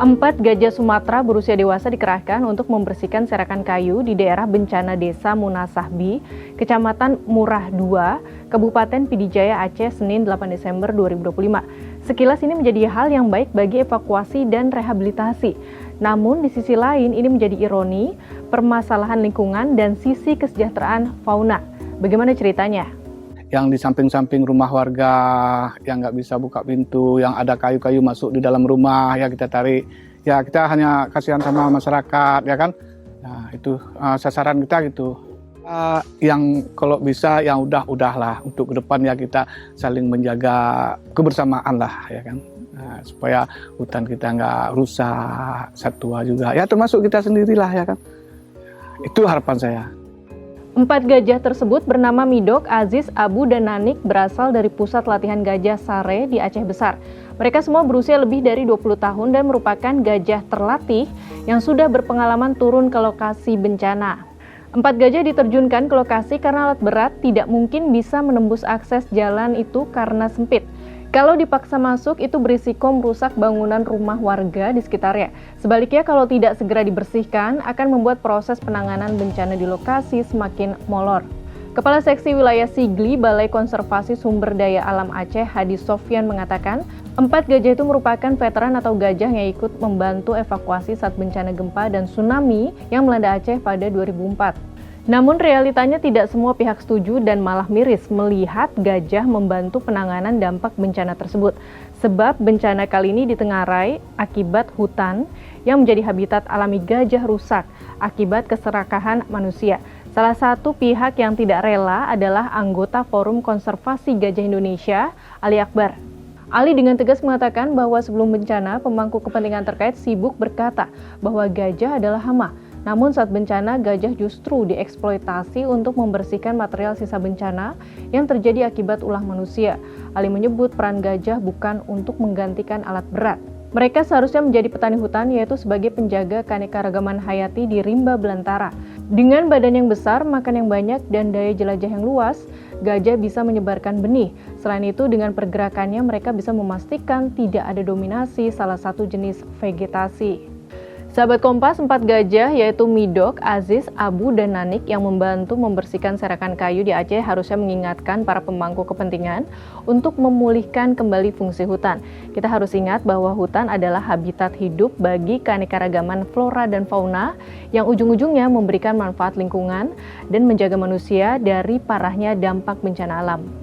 4 gajah Sumatera berusia dewasa dikerahkan untuk membersihkan serakan kayu di daerah bencana Desa Munasahbi, Kecamatan Murah II, Kabupaten Pidijaya, Aceh, Senin 8 Desember 2025. Sekilas ini menjadi hal yang baik bagi evakuasi dan rehabilitasi. Namun di sisi lain ini menjadi ironi, permasalahan lingkungan dan sisi kesejahteraan fauna. Bagaimana ceritanya? Yang di samping-samping rumah warga yang nggak bisa buka pintu, yang ada kayu-kayu masuk di dalam rumah, ya kita tarik. Ya kita hanya kasihan sama masyarakat, ya kan. Nah itu sasaran kita gitu. Yang kalau bisa yang udahlah untuk ke depan ya kita saling menjaga kebersamaan lah, ya kan. Nah, supaya hutan kita nggak rusak, satwa juga. Ya termasuk kita sendirilah, ya kan. Itu harapan saya. 4 gajah tersebut bernama Midok, Aziz, Abu, dan Nanik berasal dari Pusat Latihan Gajah Sare di Aceh Besar. Mereka semua berusia lebih dari 20 tahun dan merupakan gajah terlatih yang sudah berpengalaman turun ke lokasi bencana. 4 gajah diterjunkan ke lokasi karena alat berat tidak mungkin bisa menembus akses jalan itu karena sempit. Kalau dipaksa masuk, itu berisiko merusak bangunan rumah warga di sekitarnya. Sebaliknya, kalau tidak segera dibersihkan, akan membuat proses penanganan bencana di lokasi semakin molor. Kepala Seksi Wilayah Sigli, Balai Konservasi Sumber Daya Alam Aceh, Hadi Sofyan mengatakan, 4 gajah itu merupakan veteran atau gajah yang ikut membantu evakuasi saat bencana gempa dan tsunami yang melanda Aceh pada 2004. Namun realitanya tidak semua pihak setuju dan malah miris melihat gajah membantu penanganan dampak bencana tersebut. Sebab bencana kali ini ditengarai akibat hutan yang menjadi habitat alami gajah rusak akibat keserakahan manusia. Salah satu pihak yang tidak rela adalah anggota Forum Konservasi Gajah Indonesia, Ali Akbar. Ali dengan tegas mengatakan bahwa sebelum bencana, pemangku kepentingan terkait sibuk berkata bahwa gajah adalah hama. Namun saat bencana, gajah justru dieksploitasi untuk membersihkan material sisa bencana yang terjadi akibat ulah manusia. Ali menyebut peran gajah bukan untuk menggantikan alat berat. Mereka seharusnya menjadi petani hutan, yaitu sebagai penjaga keanekaragaman hayati di rimba belantara. Dengan badan yang besar, makan yang banyak, dan daya jelajah yang luas, gajah bisa menyebarkan benih. Selain itu, dengan pergerakannya mereka bisa memastikan tidak ada dominasi salah satu jenis vegetasi. Sahabat Kompas, 4 gajah yaitu Midok, Aziz, Abu, dan Nanik yang membantu membersihkan serakan kayu di Aceh harusnya mengingatkan para pemangku kepentingan untuk memulihkan kembali fungsi hutan. Kita harus ingat bahwa hutan adalah habitat hidup bagi keanekaragaman flora dan fauna yang ujung-ujungnya memberikan manfaat lingkungan dan menjaga manusia dari parahnya dampak bencana alam.